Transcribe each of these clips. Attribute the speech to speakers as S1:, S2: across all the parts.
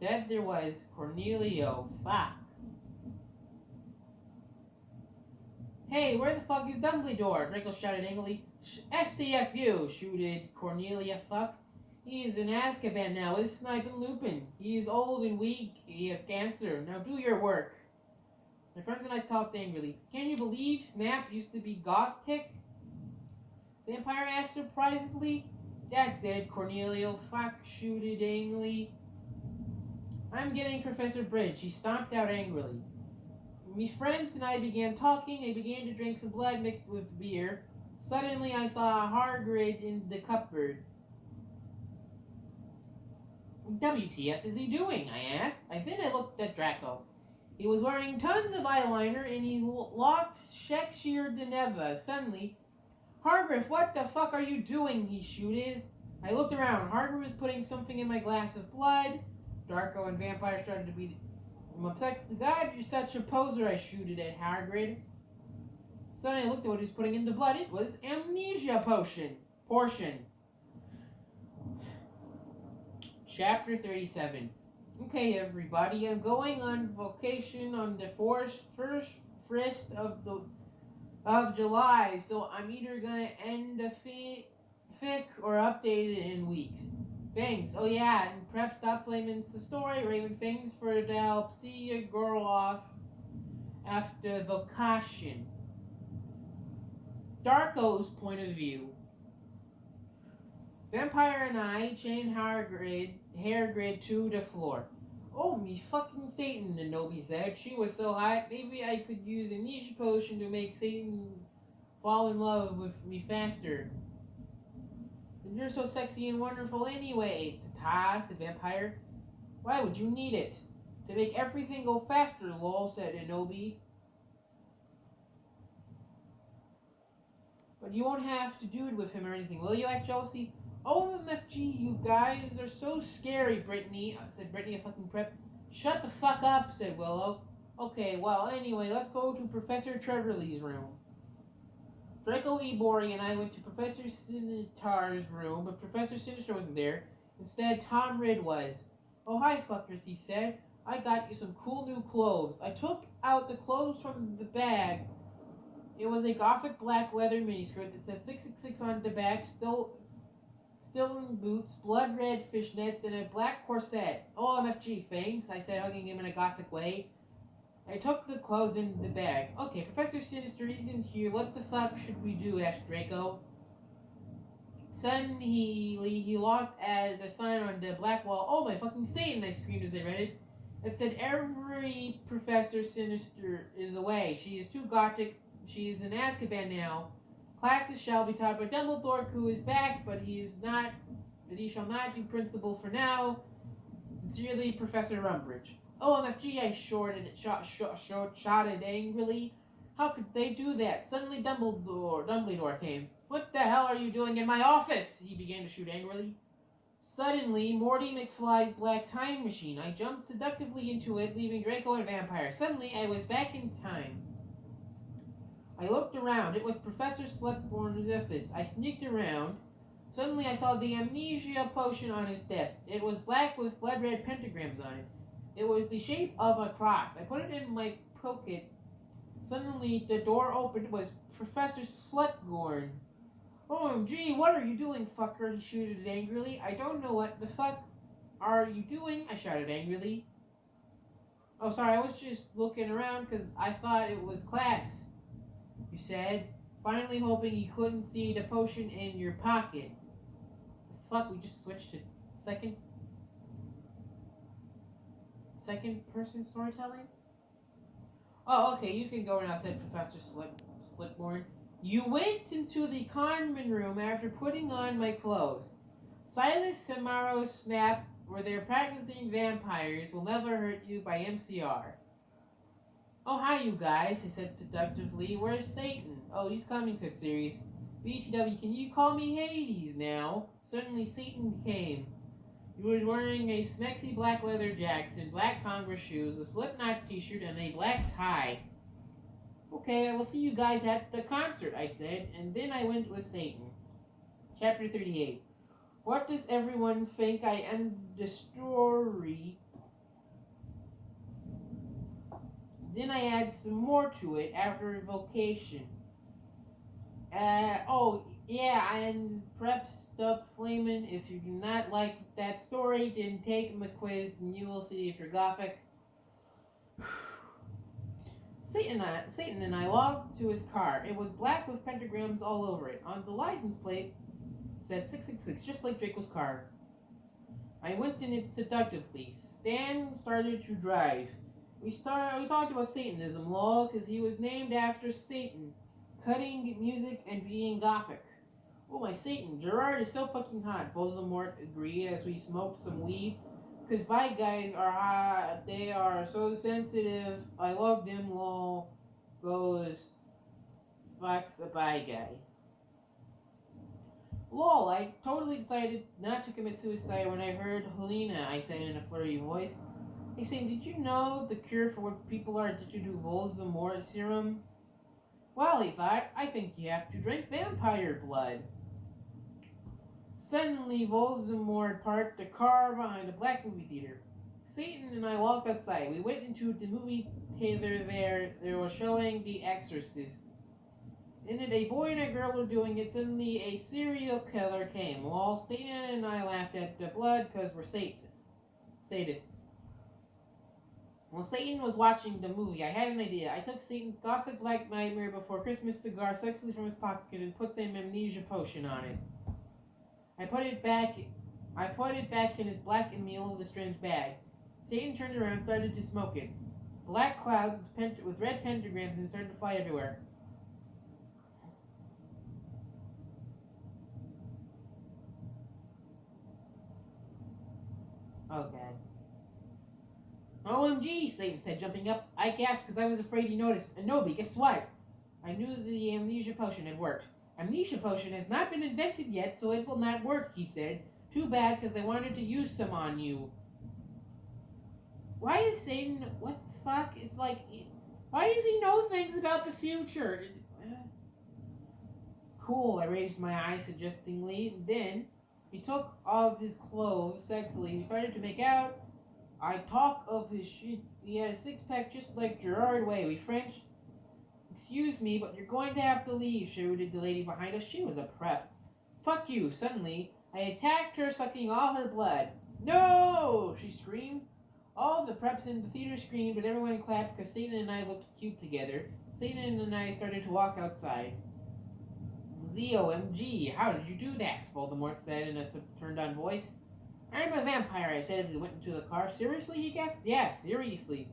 S1: Instead, there was Cornelio. Fuck. Hey, where the fuck is Dumbledore? Draco shouted angrily. STFU, shooted Cornelia. Fuck. He is in Azkaban now. Is Sniping Lupin. He is old and weak. He has cancer. Now do your work. My friends and I talked angrily. Can you believe Snap used to be Gothic? Vampire asked surprisingly. That's it, Cornelio. Fuck, shooted angrily. I'm getting Professor Bridge. He stomped out angrily. My friends and I began talking. I began to drink some blood mixed with beer. Suddenly, I saw Hagrid in the cupboard. WTF is he doing? I asked. Then I looked at Draco. He was wearing tons of eyeliner and he looked Shakespeare de Neva. Suddenly, Hargreaves, what the fuck are you doing? He shooted. I looked around. Hargreaves was putting something in my glass of blood. Draco and Vampire started to beat. I'm upset to God, you're such a poser, I shooted at Hagrid. Suddenly I looked at what he was putting in the blood. It was amnesia portion. Chapter 37. Okay, everybody, I'm going on vacation on the first of July, so I'm either gonna end the fic or update it in weeks. Thanks. Oh yeah, and perhaps stop flaming the story or even things for to help see your girl off after vacation. Darko's point of view. Vampire and I chained Hagrid to the floor. Oh, me fucking Satan, Nanobi said. She was so hot, maybe I could use a niche potion to make Satan fall in love with me faster. And you're so sexy and wonderful anyway, Tata, said Vampire. Why would you need it? To make everything go faster, lol, said Inobi. But you won't have to do it with him or anything, will you? Asked Chelsea. OMFG, you guys are so scary, Brittany, said Brittany, a fucking prep. Shut the fuck up, said Willow. Okay, well, anyway, let's go to Professor Trevorley's room. Draco Ebori and I went to Professor Sinister's room, but Professor Sinister wasn't there. Instead, Tom Ridd was. Oh, hi, fuckers, he said. I got you some cool new clothes. I took out the clothes from the bag. It was a gothic black leather miniskirt that said 666 on the back, still in boots, blood red fishnets, and a black corset. OMFG, thanks, I said, hugging him in a gothic way. I took the clothes in the bag. Okay, Professor Sinister isn't here. What the fuck should we do? Asked Draco. Suddenly, he looked at the sign on the black wall. Oh, my fucking Satan, I screamed as I read it. It said, every Professor Sinister is away. She is too gothic. She is in Azkaban now. Classes shall be taught by Dumbledore, who is back, but he shall not be principal for now. Sincerely, Professor Umbridge. OMFG, I shouted angrily. How could they do that? Suddenly Dumbledore came. What the hell are you doing in my office? He began to shoot angrily. Suddenly, Morty McFly's black time machine. I jumped seductively into it, leaving Draco and Vampire. Suddenly, I was back in time. I looked around. It was Professor Slughorn's office. I sneaked around. Suddenly, I saw the amnesia potion on his desk. It was black with blood red pentagrams on it. It was the shape of a cross. I put it in my pocket. Suddenly, the door opened. It was Professor Slughorn. OMG, what are you doing, fucker? He shouted angrily. I don't know what the fuck are you doing? I shouted angrily. Oh, sorry, I was just looking around because I thought it was class, you said, finally hoping he couldn't see the potion in your pocket. The fuck, we just switched to second person storytelling? Oh, okay, you can go now, said Professor Slughorn. You went into the convent room after putting on my clothes. Silas, Samaro, Snap, where they're practicing vampires, will never hurt you by MCR. Oh, hi, you guys, he said seductively. Where's Satan? Oh, he's coming, said Sirius. BTW, can you call me Hades now? Suddenly, Satan came. He was wearing a smexy black leather jacket, black Converse shoes, a Slipknot t-shirt, and a black tie. Okay, I will see you guys at the concert, I said, and then I went with Satan. Chapter 38. What does everyone think I end the story Then I add some more to it after evocation. Oh, yeah, and prep stuff flamin'. If you do not like that story, then take my quiz and you will see if you're gothic. Satan and I walked to his car. It was black with pentagrams all over it. On the license plate said 666, just like Draco's car. I went in it seductively. Stan started to drive. We talked about Satanism, lol, because he was named after Satan, cutting music and being gothic. Oh my Satan, Gerard is so fucking hot. Voldemort agreed as we smoked some weed. Because bad guys are hot, they are so sensitive. I love them, lol. Goes, fucks a bad guy. Lol, I totally decided not to commit suicide when I heard Helena, I said in a flirty voice. Hey, saying, did you know the cure for what people are addicted to Voldemort serum? Well, he thought, I think you have to drink vampire blood. Suddenly, Voldemort parked the car behind a black movie theater. Satan and I walked outside. We went into the movie theater there. They were showing The Exorcist. In it, a boy and a girl were doing it. Suddenly, a serial killer came. Well, Satan and I laughed at the blood because we're sadists. While Satan was watching the movie, I had an idea. I took Satan's gothic black nightmare before Christmas cigar sexually from his pocket and put some amnesia potion on it. I put it back in his black and meal with a strange bag. Satan turned around and started to smoke it. Black clouds with red pentagrams and started to fly everywhere. Oh god. OMG, Satan said, jumping up. I gasped because I was afraid he noticed. Anobi, guess what? I knew the amnesia potion had worked. Amnesia potion has not been invented yet, so it will not work, he said. Too bad, because I wanted to use some on you. Why is Satan... What the fuck? It's like... Why does he know things about the future? Cool, I raised my eyes suggestingly. Then, he took off his clothes sexily. We started to make out. I talk of his shit. He had a six-pack just like Gerard Way. We French... Excuse me, but you're going to have to leave, shouted the lady behind us. She was a prep. Fuck you. Suddenly, I attacked her, sucking all her blood. No! She screamed. All the preps in the theater screamed, but everyone clapped because Satan and I looked cute together. Satan and I started to walk outside. ZOMG, how did you do that? Voldemort said in a turned-on voice. I'm a vampire, I said as we went into the car. Seriously, he gasped. Yeah, seriously.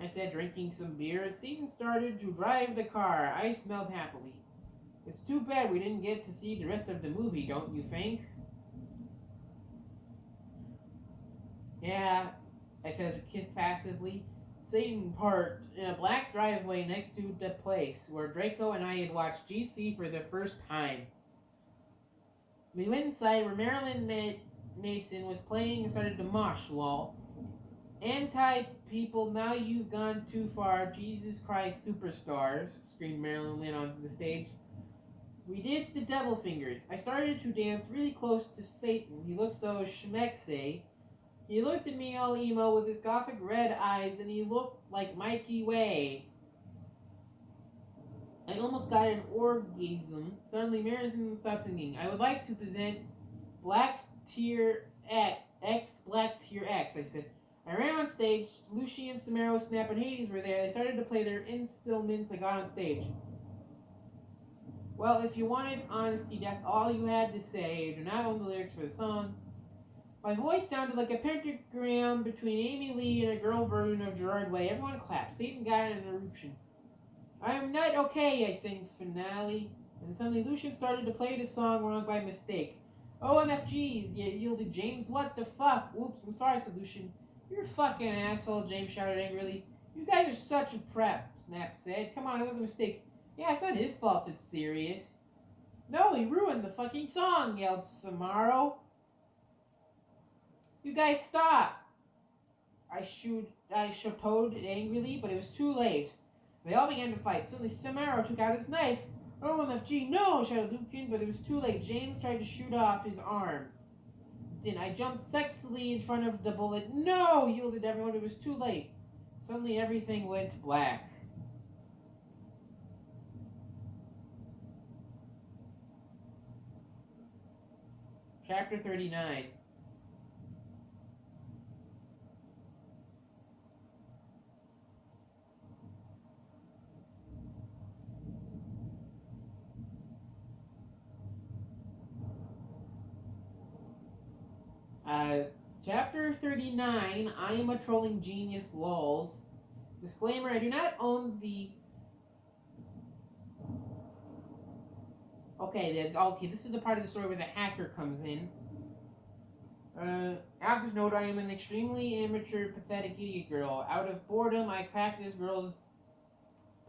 S1: I said, drinking some beer. Satan started to drive the car. I smelled happily. It's too bad we didn't get to see the rest of the movie, don't you think? Yeah, I said, kissed passively. Satan parked in a black driveway next to the place where Draco and I had watched GC for the first time. We went inside where Marilyn Mason was playing and started to mosh, lol. Anti-people, now you've gone too far. Jesus Christ, superstars, screamed Marilyn Lynn onto the stage. We did the devil fingers. I started to dance really close to Satan. He looked so schmecksy. He looked at me all emo with his gothic red eyes, and he looked like Mikey Way. I almost got an orgasm. Suddenly, Marilyn stopped singing. I would like to present Black Tier X, Black Tier X, I said. I ran on stage. Lucian, Samaro, Snap, and Hades were there. They started to play their instruments I got on stage. Well, if you wanted honesty, that's all you had to say. I do not own the lyrics for the song. My voice sounded like a pentagram between Amy Lee and a girl version of Gerard Way. Everyone clapped. Satan got an eruption. I am not okay, I sang finale. And suddenly Lucian started to play the song wrong by mistake. OMFGs, you yielded James. What the fuck? Whoops, I'm sorry, said Lucian. You're a fucking asshole, James shouted angrily. You guys are such a prep, Snap said. Come on, it was a mistake. Yeah, it's not his fault it's serious. No, he ruined the fucking song, yelled Samaro. You guys stop! I shouted angrily, but it was too late. They all began to fight. Suddenly Samaro took out his knife. OMFG, no, shouted Lucian, but it was too late. James tried to shoot off his arm. Then I jumped sexily in front of the bullet. No, yielded everyone. It was too late. Suddenly everything went black. Chapter 39. Uh, Chapter 39, I am a trolling genius lols. Disclaimer, I do not own the... Okay, this is the part of the story where the hacker comes in. After note, I am an extremely immature, pathetic idiot girl. Out of boredom, I cracked this girl's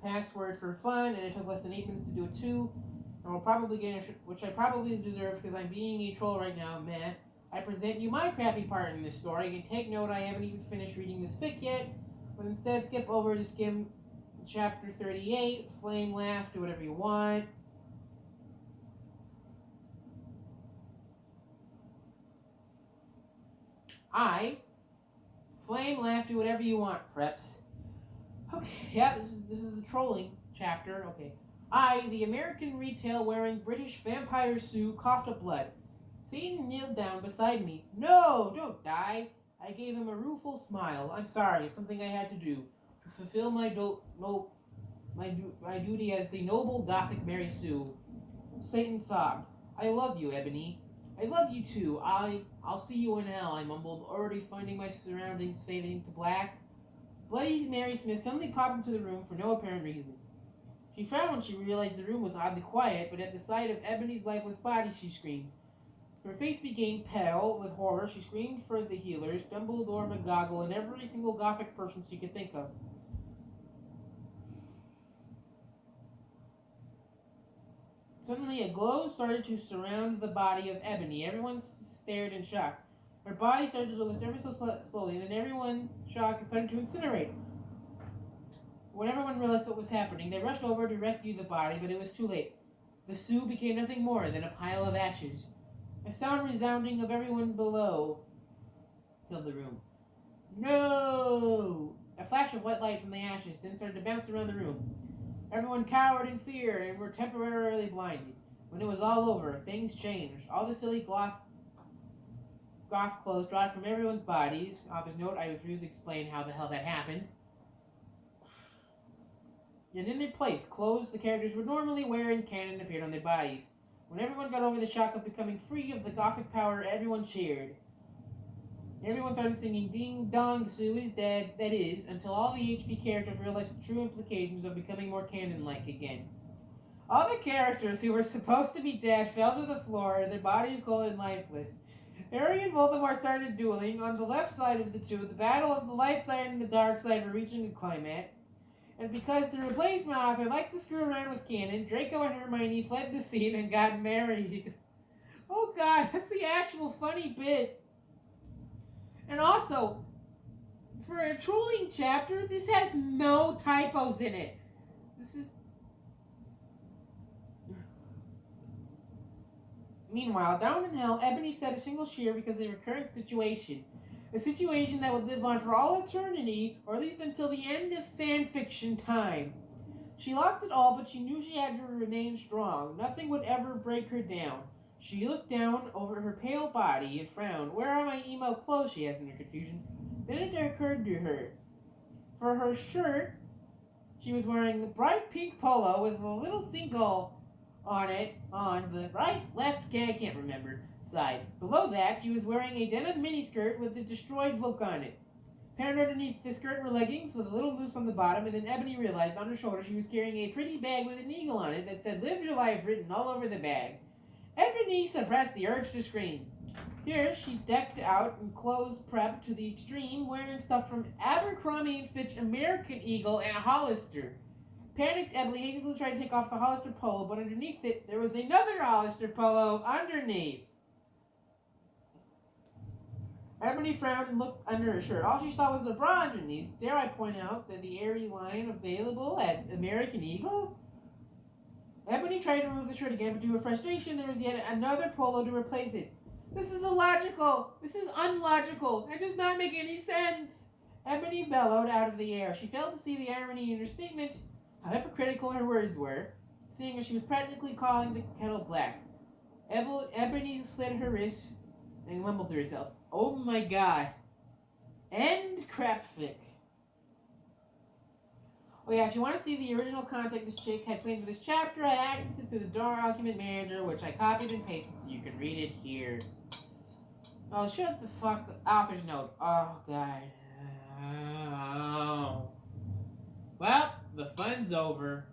S1: password for fun, and it took less than 8 minutes to do it too. And will probably get which I probably deserve because I'm being a troll right now, meh. I present you my crappy part in this story. You can take note I haven't even finished reading this fic yet, but instead skip over to skim chapter 38, flame, laugh, do whatever you want. Flame, laugh, do whatever you want, preps. Okay, yeah, this is the trolling chapter. Okay. The American retail wearing British vampire Sue, coughed up blood. Satan kneeled down beside me. No, don't die. I gave him a rueful smile. I'm sorry, it's something I had to do to fulfill my duty as the noble Gothic Mary Sue. Satan sobbed. I love you, Ebony. I love you too. I'll see you in hell, I mumbled, already finding my surroundings fading to black. Bloody Mary Smith suddenly popped into the room for no apparent reason. She frowned when she realized the room was oddly quiet, but at the sight of Ebony's lifeless body, she screamed. Her face became pale with horror. She screamed for the healers, Dumbledore, McGoggle, and every single Gothic person she could think of. Suddenly, a glow started to surround the body of Ebony. Everyone stared in shock. Her body started to lift ever so slowly, and then everyone, shocked, started to incinerate. When everyone realized what was happening, they rushed over to rescue the body, but it was too late. The Sue became nothing more than a pile of ashes. A sound resounding of everyone below filled the room. No! A flash of white light from the ashes then started to bounce around the room. Everyone cowered in fear and were temporarily blinded. When it was all over, things changed. All the silly goth clothes dropped from everyone's bodies. Author's note, I refuse to explain how the hell that happened. And in their place, clothes the characters would normally wear in canon appeared on their bodies. When everyone got over the shock of becoming free of the Gothic power, everyone cheered. Everyone started singing Ding Dong, Sue is dead, that is, until all the HP characters realized the true implications of becoming more canon-like again. All the characters who were supposed to be dead fell to the floor, their bodies cold and lifeless. Harry and Voldemort started dueling. On the left side of the two, the battle of the light side and the dark side were reaching a climax. And because the replacement author liked to screw around with canon, Draco and Hermione fled the scene and got married. Oh god, that's the actual funny bit. And also, for a trolling chapter, this has no typos in it. This is... Meanwhile, down in hell, Ebony said a single cheer because of a recurrent situation. A situation that would live on for all eternity, or at least until the end of fanfiction time. She lost it all, but she knew she had to remain strong. Nothing would ever break her down. She looked down over her pale body and frowned. Where are my emo clothes, she asked in her confusion. Then it occurred to her. For her shirt, she was wearing a bright pink polo with a little single on it, on the right, left, I can't remember, side. Below that, she was wearing a denim miniskirt with a destroyed look on it. Paired underneath the skirt were leggings with a little loose on the bottom, and then Ebony realized on her shoulder she was carrying a pretty bag with an eagle on it that said "Live Your Life" written all over the bag. Ebony suppressed the urge to scream. Here, she decked out in clothes prepped to the extreme, wearing stuff from Abercrombie & Fitch, American Eagle, and Hollister. Panicked, Ebony hastily tried to take off the Hollister polo, but underneath it, there was another Hollister polo underneath. Ebony frowned and looked under her shirt. All she saw was a bra underneath. Dare I point out that the airy line available at American Eagle? Ebony tried to remove the shirt again, but to her frustration, there was yet another polo to replace it. This is illogical. This is unlogical. It does not make any sense. Ebony bellowed out of the air. She failed to see the irony in her statement, how hypocritical her words were, seeing as she was practically calling the kettle black. Ebony slit her wrist and mumbled to herself, "Oh my god. End crapfic." Oh yeah, if you want to see the original content this chick had planned for this chapter, I accessed it through the document manager, which I copied and pasted so you can read it here. Oh, shut the fuck. Author's note. Oh, God. Oh. Well, the fun's over.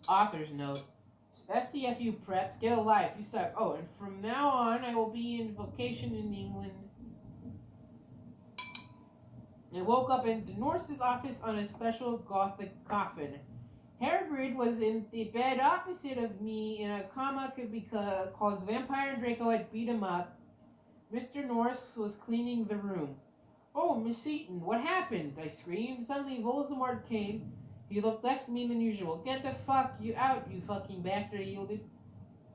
S1: Author's note. STFU preps, get a life. You suck. Oh, and from now on, I will be in vacation in England. I woke up in the nurse's office on a special gothic coffin. Hagrid was in the bed opposite of me in a coma because Vampire and Draco had beat him up. Mr. Norse was cleaning the room. "Oh, Miss Seaton, what happened?" I screamed. Suddenly Voldemort came. He looked less mean than usual. "Get the fuck you out, you fucking bastard," he yielded.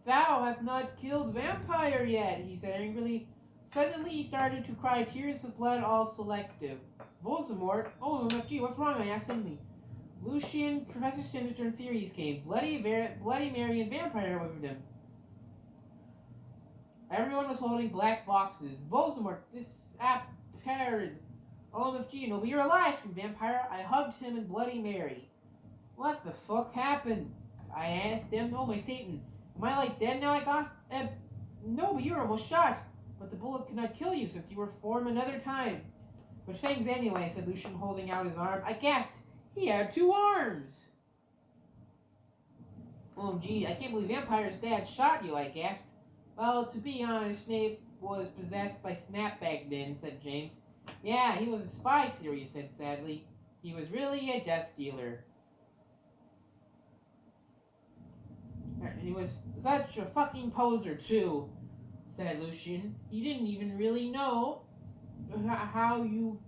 S1: "Thou hast not killed Vampire yet," he said angrily. Suddenly he started to cry tears of blood, all selective. Voldemort? "Oh, MFG, what's wrong?" I asked suddenly. Lucian, Professor Sinister, and Sirius came. Bloody Mary and Vampire with them. Everyone was holding black boxes. Voldemort disappeared. OMFG, no, but you're alive, from Vampire. I hugged him and Bloody Mary. "What the fuck happened?" I asked them. "Oh, my Satan. Am I like dead now?" I got. No, but you were almost shot. But the bullet could not kill you since you were formed another time. "But fangs anyway," said Lucian, holding out his arm. I gasped. He had 2 arms. "OMG, I can't believe Vampire's dad shot you," I gasped. "Well, to be honest, Snape was possessed by Snap back then," said James. "Yeah, he was a spy," Sirius said sadly. "He was really a death dealer. He was such a fucking poser, too," said Lucian. "He didn't even really know how you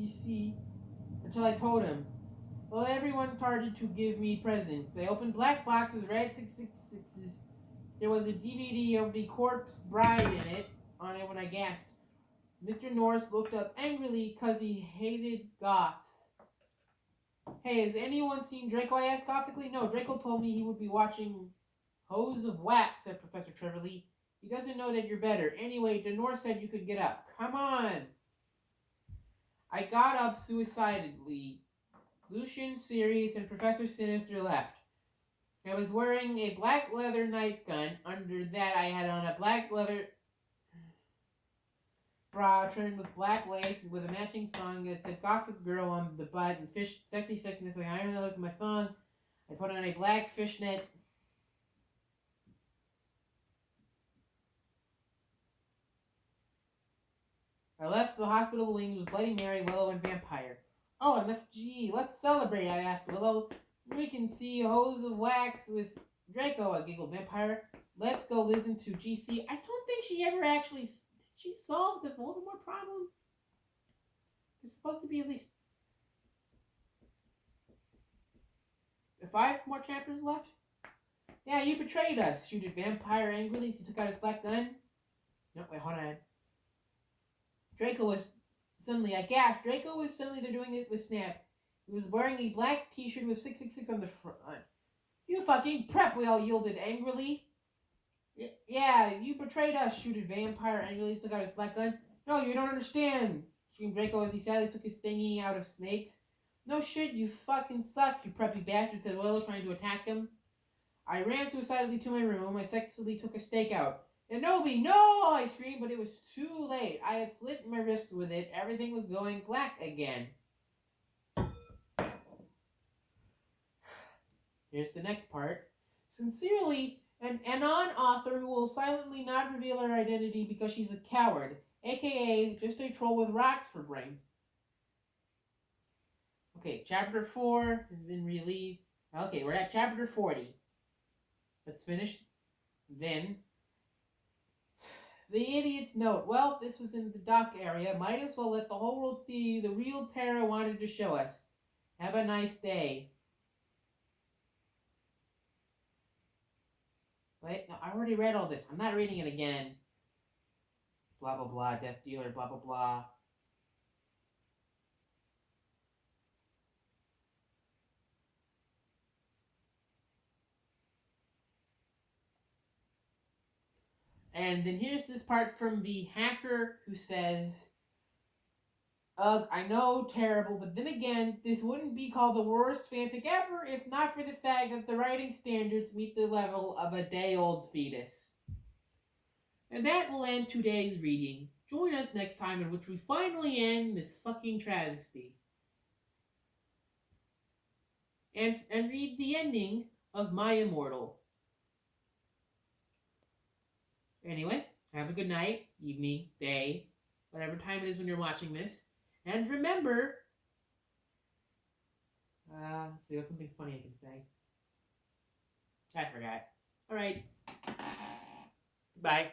S1: see until I told him. Well, everyone started to give me presents. I opened black boxes, red 666s. There was a DVD of the Corpse Bride in it, on it when I gasped. Mr. Norris looked up angrily because he hated goths. "Hey, has anyone seen Draco?" I asked scoffingly. "No, Draco told me he would be watching Hose of Wax," said Professor Trevorley. "He doesn't know that you're better. Anyway, Denor said you could get up. Come on." I got up suicidally. Lucian, Sirius, and Professor Sinister left. I was wearing a black leather nightgun. Under that, I had on a black leather bra trimmed with black lace with a matching thong that said Gothic Girl on the butt and sexy thickness. Like I looked at my thong. I put on a black fishnet. I left the hospital wings with Bloody Mary, Willow, and Vampire. "Oh, MFG, let's celebrate," I asked Willow. "We can see Hose of Wax with Draco," I giggled Vampire. "Let's go listen to GC. I don't think she ever actually... Did she solve the Voldemort problem? There's supposed to be at least 5 more chapters left? "Yeah, you betrayed us," shooted Vampire angrily as he took out his black gun. No, wait, hold on. I gasped. Draco was suddenly there doing it with Snap. He was wearing a black t-shirt with 666 on the front. "You fucking prep," we all yielded angrily. "Yeah, you betrayed us," shooted Vampire angrily, took out his black gun. "No, you don't understand," screamed Draco as he sadly took his thingy out of Snake's. "No shit, you fucking suck, you preppy bastard," said Willow, trying to attack him. I ran suicidally to my room. I sexily took a stake out. "Enobi, no!" I screamed, but it was too late. I had slit my wrist with it. Everything was going black again. Here's the next part. Sincerely, an anon author who will silently not reveal her identity because she's a coward, aka just a troll with rocks for brains. Okay, chapter 4 has been released. Okay, we're at chapter 40. Let's finish then. The idiot's note. Well, this was in the dock area. Might as well let the whole world see the real Tara wanted to show us. Have a nice day. Wait, no, I already read all this. I'm not reading it again. Blah, blah, blah. Death dealer, blah, blah, blah. And then here's this part from the hacker who says, ugh, I know, terrible, but then again, this wouldn't be called the worst fanfic ever if not for the fact that the writing standards meet the level of a day-old fetus. And that will end today's reading. Join us next time in which we finally end this fucking travesty. And read the ending of My Immortal. Anyway, have a good night, evening, day, whatever time it is when you're watching this. And remember, let's see, what's something funny I can say? I forgot. Alright. Bye.